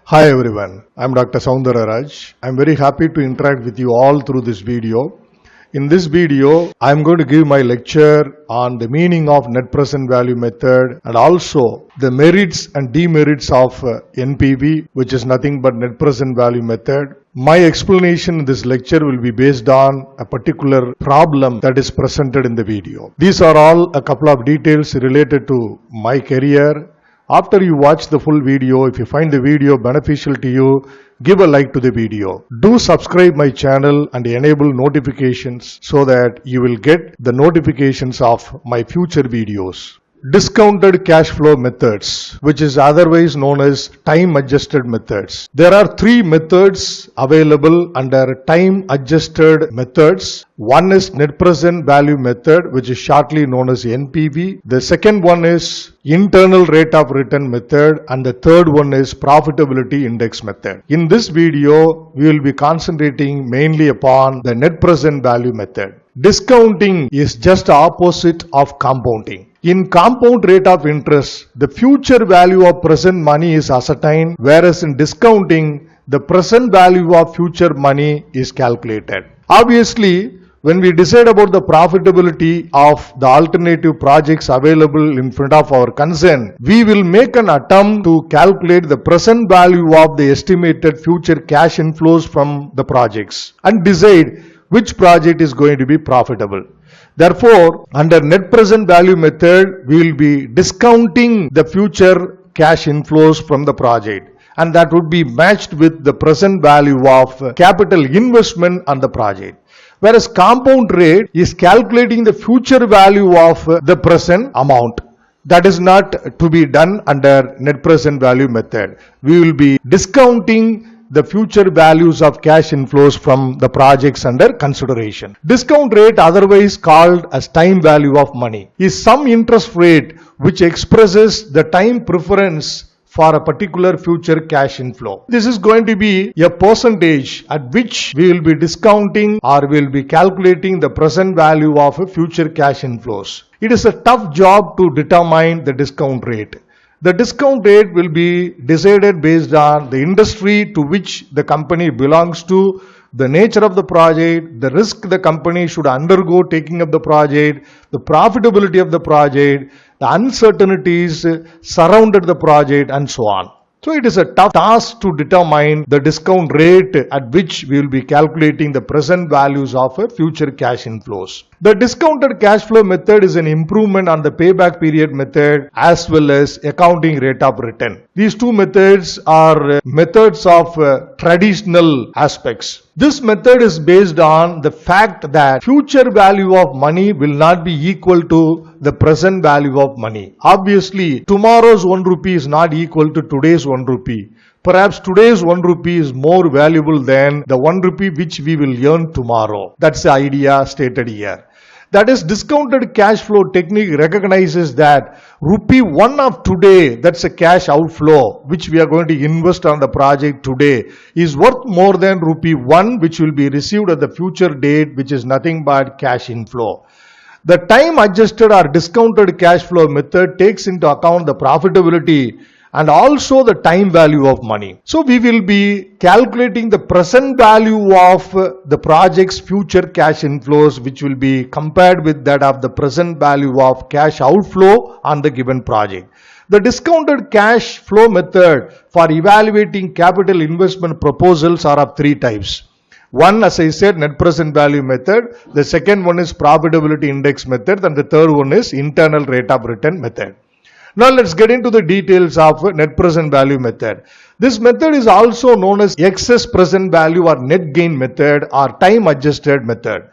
Hi everyone, I'm Dr. Soundararaj. I'm very happy to interact with you all through this video. In this video, I'm going to give my lecture on the meaning of net present value method and also the merits and demerits of NPV, which is nothing but net present value method. My explanation in this lecture will be based on a particular problem that is presented in the video. These are all a couple of details related to my career. After you watch the full video, if you find the video beneficial to you, give a like to the video. Do subscribe my channel and enable notifications so that you will get the notifications of my future videos. Discounted cash flow methods, which is otherwise known as time adjusted methods. There are three methods available under time adjusted methods. One is net present value method, which is shortly known as NPV. The second one is internal rate of return method, and the third one is profitability index method. In this video, we will be concentrating mainly upon the net present value method. Discounting is just the opposite of compounding. In compound rate of interest, the future value of present money is ascertained, whereas in discounting, the present value of future money is calculated. Obviously, when we decide about the profitability of the alternative projects available in front of our concern, we will make an attempt to calculate the present value of the estimated future cash inflows from the projects and decide which project is going to be profitable. Therefore, under net present value method, we will be discounting the future cash inflows from the project, and that would be matched with the present value of capital investment on the project. Whereas compound rate is calculating the future value of the present amount. That is not to be done under net present value method. We will be discounting the future values of cash inflows from the projects under consideration. Discount rate, otherwise called as time value of money, is some interest rate which expresses the time preference for a particular future cash inflow. This is going to be a percentage at which we will be discounting or will be calculating the present value of future cash inflows. It is a tough job to determine the discount rate. The discount rate will be decided based on the industry to which the company belongs to, the nature of the project, the risk the company should undergo taking up the project, the profitability of the project, the uncertainties surrounded the project, and so on. So it is a tough task to determine the discount rate at which we will be calculating the present values of future cash inflows. The discounted cash flow method is an improvement on the payback period method as well as accounting rate of return. These two methods are methods of traditional aspects. This method is based on the fact that future value of money will not be equal to the present value of money. Obviously, tomorrow's 1 rupee is not equal to today's 1 rupee. Perhaps today's 1 rupee is more valuable than the 1 rupee which we will earn tomorrow. That's the idea stated here. That is, discounted cash flow technique recognizes that rupee 1 of today, that's a cash outflow which we are going to invest on the project today, is worth more than rupee 1 which will be received at the future date, which is nothing but cash inflow. The time adjusted or discounted cash flow method takes into account the profitability and also the time value of money. So we will be calculating the present value of the project's future cash inflows, which will be compared with that of the present value of cash outflow on the given project. The discounted cash flow method for evaluating capital investment proposals are of three types. One, as I said, net present value method. The second one is profitability index method, and the third one is internal rate of return method. Now let's get into the details of net present value method. This method is also known as excess present value or net gain method or time adjusted method.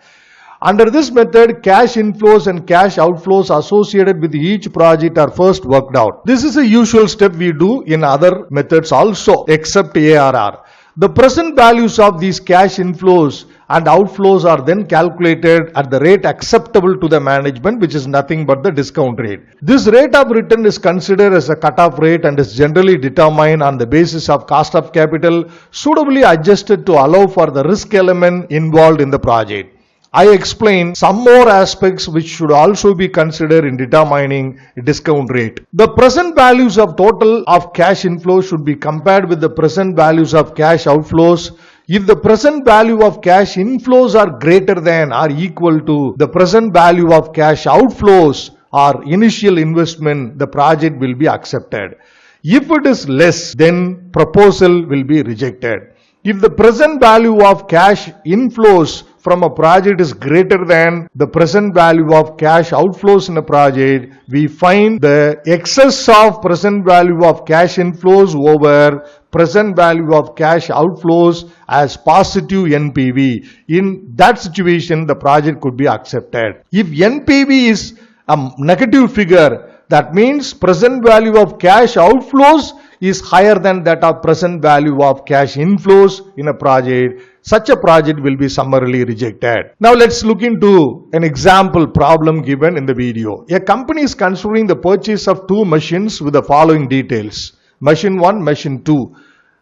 Under this method, cash inflows and cash outflows associated with each project are first worked out. This is a usual step we do in other methods also, except ARR. The present values of these cash inflows and outflows are then calculated at the rate acceptable to the management, which is nothing but the discount rate. This rate of return is considered as a cutoff rate and is generally determined on the basis of cost of capital, suitably adjusted to allow for the risk element involved in the project. I explain some more aspects which should also be considered in determining discount rate. The present values of total of cash inflows should be compared with the present values of cash outflows. If the present value of cash inflows are greater than or equal to the present value of cash outflows or initial investment, the project will be accepted. If it is less, then proposal will be rejected. If the present value of cash inflows from a project is greater than the present value of cash outflows in a project, we find the excess of present value of cash inflows over present value of cash outflows as positive NPV. In that situation, the project could be accepted. If NPV is a negative figure, that means present value of cash outflows is higher than that of present value of cash inflows in a project. Such a project will be summarily rejected. Now let's look into an example problem given in the video. A company is considering the purchase of two machines with the following details. Machine 1, machine 2.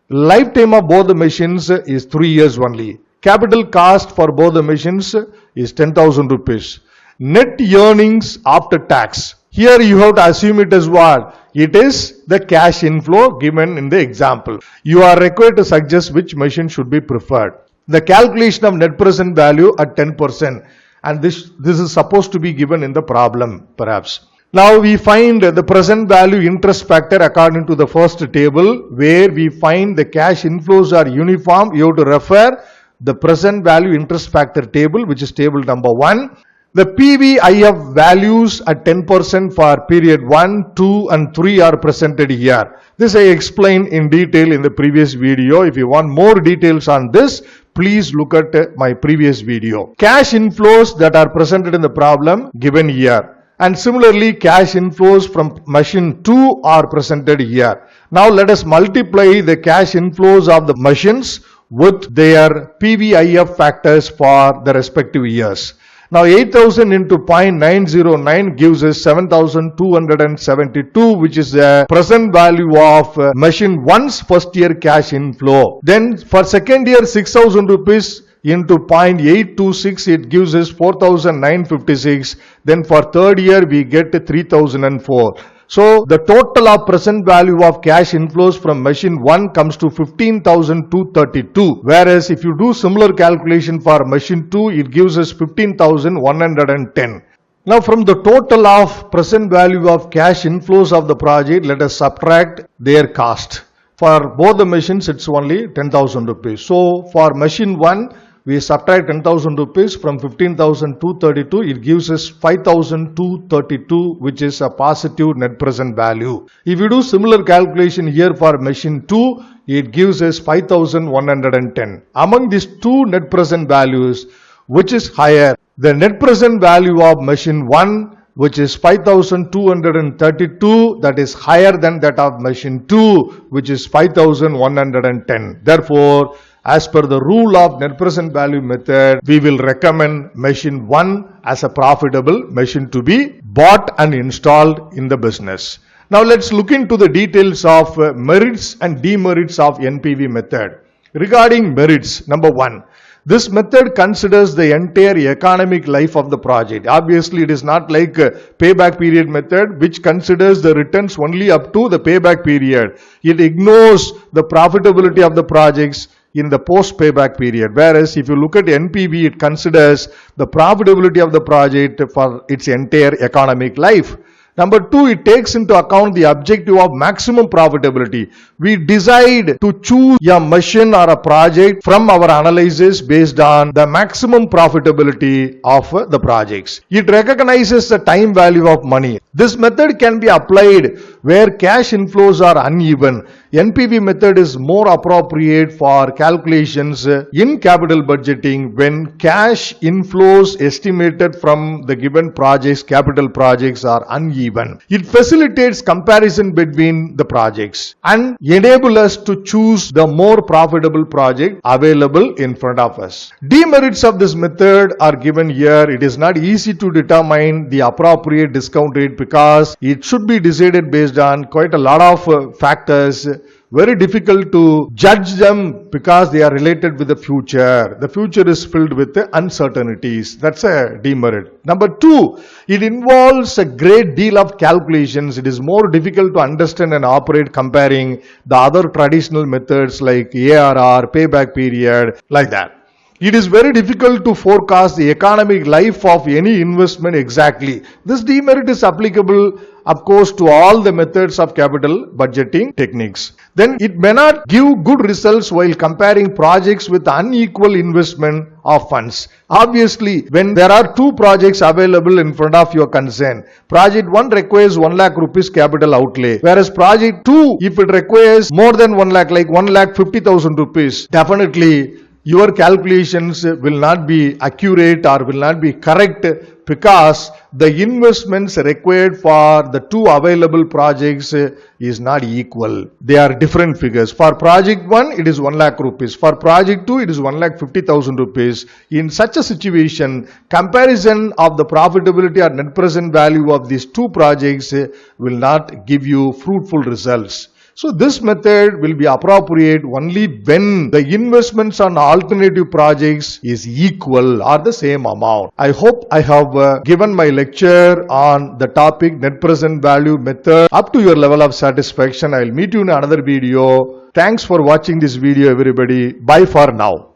Lifetime of both the machines is 3 years only. Capital cost for both the machines is 10,000 rupees. Net earnings after tax. Here you have to assume it as what? It is the cash inflow given in the example. You are required to suggest which machine should be preferred. The calculation of net present value at 10%, and this is supposed to be given in the problem perhaps. Now we find the present value interest factor according to the first table, where we find the cash inflows are uniform. You have to refer the present value interest factor table, which is table number 1. The PVIF values at 10% for period 1, 2 and 3 are presented here. This I explained in detail in the previous video. If you want more details on this, please look at my previous video. Cash inflows that are presented in the problem given here. And similarly, cash inflows from machine 2 are presented here. Now let us multiply the cash inflows of the machines with their PVIF factors for the respective years. Now 8000 into 0.909 gives us 7272, which is the present value of machine 1's first year cash inflow. Then for second year 6000 rupees into 0.826, it gives us 4956. Then for third year we get 3004. So the total of present value of cash inflows from machine 1 comes to 15,232. Whereas if you do similar calculation for machine 2, it gives us 15,110. Now from the total of present value of cash inflows of the project, let us subtract their cost. For both the machines, it's only 10,000 rupees. So for machine 1, we subtract 10,000 rupees from 15,232. It gives us 5,232, which is a positive net present value. If you do similar calculation here for machine 2, it gives us 5,110. Among these two net present values, which is higher? The net present value of machine 1, which is 5,232, that is higher than that of machine 2, which is 5,110. Therefore, as per the rule of net present value method, we will recommend machine 1 as a profitable machine to be bought and installed in the business. Now let's look into the details of merits and demerits of NPV method. Regarding merits, number 1. This method considers the entire economic life of the project. Obviously, it is not like a payback period method, which considers the returns only up to the payback period. It ignores the profitability of the projects in the post payback period. Whereas if you look at NPV, it considers the profitability of the project for its entire economic life. Number 2, it takes into account the objective of maximum profitability. We decide to choose a machine or a project from our analysis based on the maximum profitability of the projects. It recognizes the time value of money. This method can be applied where cash inflows are uneven. NPV method is more appropriate for calculations in capital budgeting when cash inflows estimated from the given projects, capital projects, are uneven. It facilitates comparison between the projects and enable us to choose the more profitable project available in front of us. Demerits of this method are given here. It is not easy to determine the appropriate discount rate because it should be decided based on quite a lot of factors. very difficult to judge them because they are related with the future. The future is filled with uncertainties. That's a demerit. Number two, it involves a great deal of calculations. It is more difficult to understand and operate comparing the other traditional methods like ARR, payback period, like that. It is very difficult to forecast the economic life of any investment exactly. This demerit is applicable, of course, to all the methods of capital budgeting techniques. Then it may not give good results while comparing projects with unequal investment of funds. Obviously, when there are two projects available in front of your concern, project 1 requires 1 lakh rupees capital outlay, whereas project 2, if it requires more than 1 lakh, like 1,50,000 rupees, definitely your calculations will not be accurate or will not be correct because the investments required for the two available projects is not equal. They are different figures. For project 1, it is 1 lakh rupees. For project 2, it is 1,50,000 rupees. In such a situation, comparison of the profitability or net present value of these two projects will not give you fruitful results. So this method will be appropriate only when the investments on alternative projects is equal or the same amount. I hope I have given my lecture on the topic net present value method up to your level of satisfaction. I will meet you in another video. Thanks for watching this video, everybody. Bye for now.